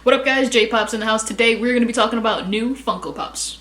What up guys, JPOPS in the house. Today we're going to be talking about new Funko Pops.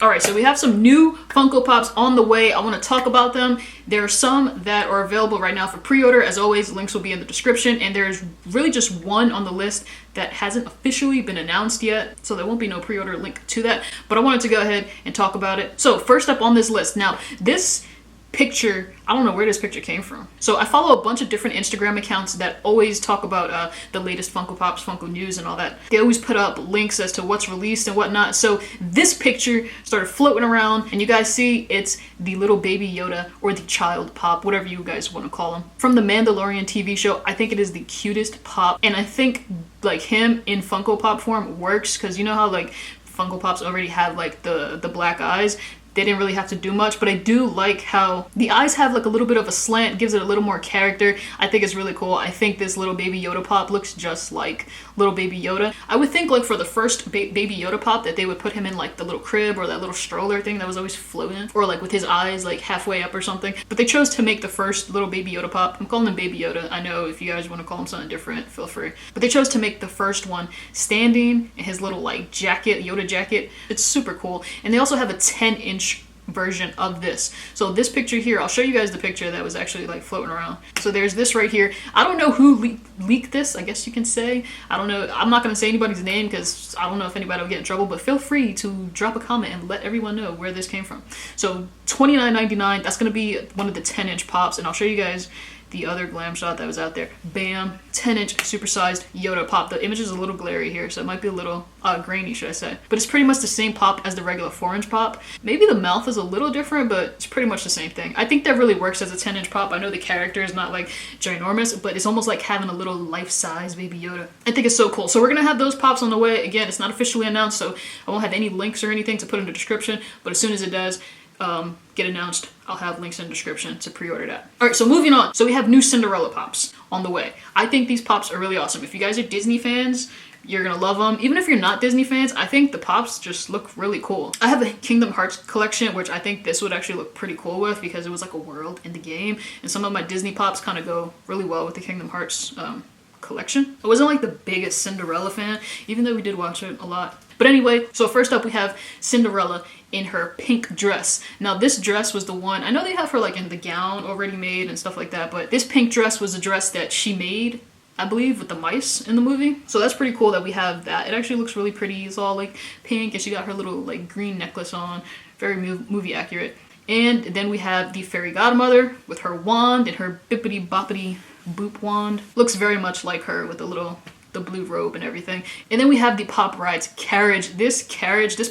Alright, so we have some new Funko Pops on the way. I want to talk about them. There are some that are available right now for pre-order. As always, links will be in the description. And there's really just one on the list that hasn't officially been announced yet. So there won't be no pre-order link to that. But I wanted to go ahead and talk about it. So first up on this list. Now, this picture, I don't know where this picture came from. So I follow a bunch of different Instagram accounts that always talk about the latest Funko Pops, Funko news and all that. They always put up links as to what's released and whatnot. So this picture started floating around and you guys see it's the little baby Yoda, or the child pop, whatever you guys want to call him, from the Mandalorian TV show. I think it is the cutest pop, and I think like him in Funko Pop form works because you know how like Funko Pops already have like the black eyes. They didn't really have to do much, but I do like how the eyes have like a little bit of a slant, gives it a little more character. I think it's really cool. I think this little baby Yoda pop looks just like little baby Yoda. I would think like for the first baby Yoda pop that they would put him in like the little crib or that little stroller thing that was always floating, or like with his eyes like halfway up or something. But they chose to make the first little baby Yoda pop. I'm calling him baby Yoda. I know if you guys want to call him something different, feel free. But they chose to make the first one standing in his little like jacket, Yoda jacket. It's super cool. And they also have a 10-inch version of this. So this picture here, I'll show you guys the picture that was actually like floating around. So there's this right here. I don't know who leaked this, I guess you can say. I don't know. I'm not going to say anybody's name because I don't know if anybody will get in trouble, but feel free to drop a comment and let everyone know where this came from. So $29.99, that's going to be one of the 10-inch pops, and I'll show you guys the other glam shot that was out there. Bam, 10-inch supersized Yoda pop. The image is a little glary here, so it might be a little grainy, should I say. But it's pretty much the same pop as the regular 4-inch pop. Maybe the mouth is a little different, but it's pretty much the same thing. I think that really works as a 10-inch pop. I know the character is not like ginormous, but it's almost like having a little life-size baby Yoda. I think it's so cool. So we're gonna have those pops on the way. Again, it's not officially announced, so I won't have any links or anything to put in the description, but as soon as it does get announced, I'll have links in the description to pre-order that. Alright, so moving on. So we have new Cinderella pops on the way. I think these pops are really awesome. If you guys are Disney fans, you're gonna love them. Even if you're not Disney fans, I think the pops just look really cool. I have the Kingdom Hearts collection, which I think this would actually look pretty cool with because it was like a world in the game, and some of my Disney pops kind of go really well with the Kingdom Hearts collection. I wasn't like the biggest Cinderella fan, even though we did watch it a lot. But anyway, so first up we have Cinderella in her pink dress. Now this dress was the one, I know they have her like in the gown already made and stuff like that, but this pink dress was a dress that she made, I believe, with the mice in the movie. So that's pretty cool that we have that. It actually looks really pretty. It's all like pink and she got her little like green necklace on. Very movie accurate. And then we have the fairy godmother with her wand and her bippity boppity boop wand. Looks very much like her with the blue robe and everything. And then we have the Pop Ride's carriage. This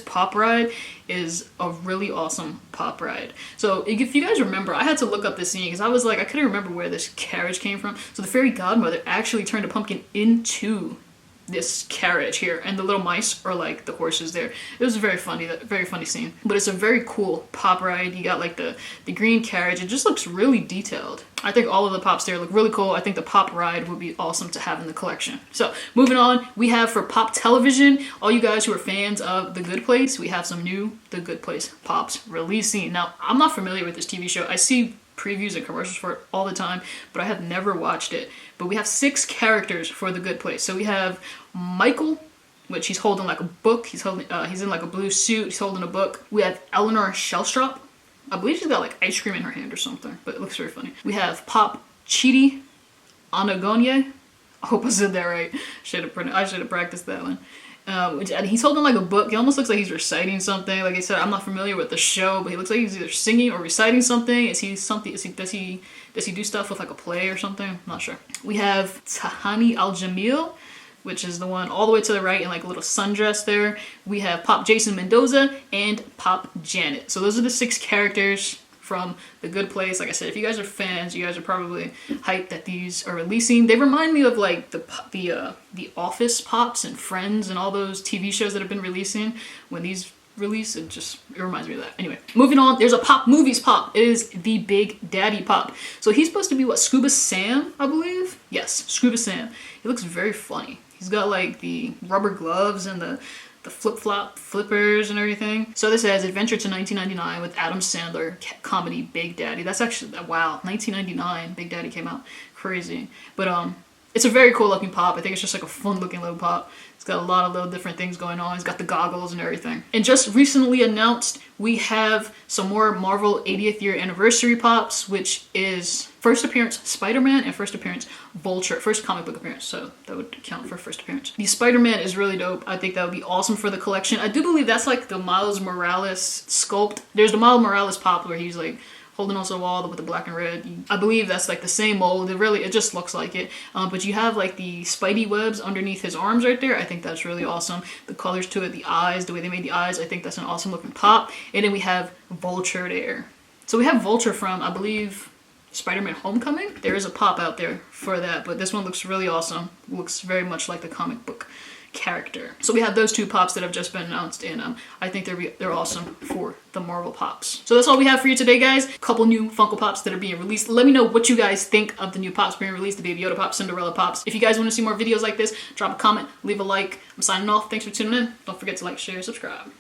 Pop Ride is a really awesome pop ride. So if you guys remember, I had to look up this scene because I was like, I couldn't remember where this carriage came from. So the fairy godmother actually turned a pumpkin into this carriage here, and the little mice are like the horses there. It was a very funny scene. But it's a very cool pop ride. You got like the green carriage. It just looks really detailed. I think all of the pops there look really cool. I think the pop ride would be awesome to have in the collection. So moving on, we have for Pop Television, all you guys who are fans of The Good Place, we have some new The Good Place pops releasing. Now, I'm not familiar with this TV show. I see previews and commercials for it all the time, but I have never watched it. But we have 6 characters for The Good Place. So we have Michael, which he's holding like a book. He's in like a blue suit. He's holding a book. We have Eleanor Shellstrop. I believe she's got like ice cream in her hand or something, but it looks very funny. We have Pop Chidi Anagonye. I hope I said that right. I should have practiced that one. And he's holding like a book. He almost looks like he's reciting something. Like I said, I'm not familiar with the show, but he looks like he's either singing or reciting something. Does he do stuff with like a play or something? I'm not sure. We have Tahani Al-Jamil, which is the one all the way to the right in like a little sundress there. We have Pop Jason Mendoza and Pop Janet. So those are the 6 characters from The Good Place. Like I said, if you guys are fans, you guys are probably hyped that these are releasing. They remind me of like the Office pops and Friends and all those TV shows that have been releasing. When these release, it reminds me of that. Anyway, moving on, there's a Pop Movies pop. It is the Big Daddy pop. So he's supposed to be what, Scuba Sam, I believe? Yes, Scuba Sam. He looks very funny. He's got like the rubber gloves and the flip-flop flippers and everything. So this says Adventure to 1999 with Adam Sandler comedy Big Daddy. That's actually, wow, 1999 Big Daddy came out. Crazy. But It's a very cool looking pop. I think it's just like a fun looking little pop. It's got a lot of little different things going on. It's got the goggles and everything. And just recently announced, we have some more Marvel 80th year anniversary pops, which is first appearance Spider-Man and first appearance Vulture. First comic book appearance, so that would count for first appearance. The Spider-Man is really dope. I think that would be awesome for the collection. I do believe that's like the Miles Morales sculpt. There's the Miles Morales pop where he's like holding onto the wall with the black and red. I believe that's like the same mold. It just looks like it. But you have like the Spidey webs underneath his arms right there. I think that's really awesome. The colors to it, the eyes, the way they made the eyes, I think that's an awesome looking pop. And then we have Vulture there. So we have Vulture from, I believe, Spider-Man Homecoming. There is a pop out there for that, but this one looks really awesome. Looks very much like the comic book character. So we have those two pops that have just been announced, and I think they're awesome for the Marvel pops. So that's all we have for you today, guys. A couple new Funko Pops that are being released. Let me know what you guys think of the new pops being released, the Baby Yoda Pop, Cinderella Pops. If you guys want to see more videos like this, drop a comment, leave a like. I'm signing off. Thanks for tuning in. Don't forget to like, share, subscribe.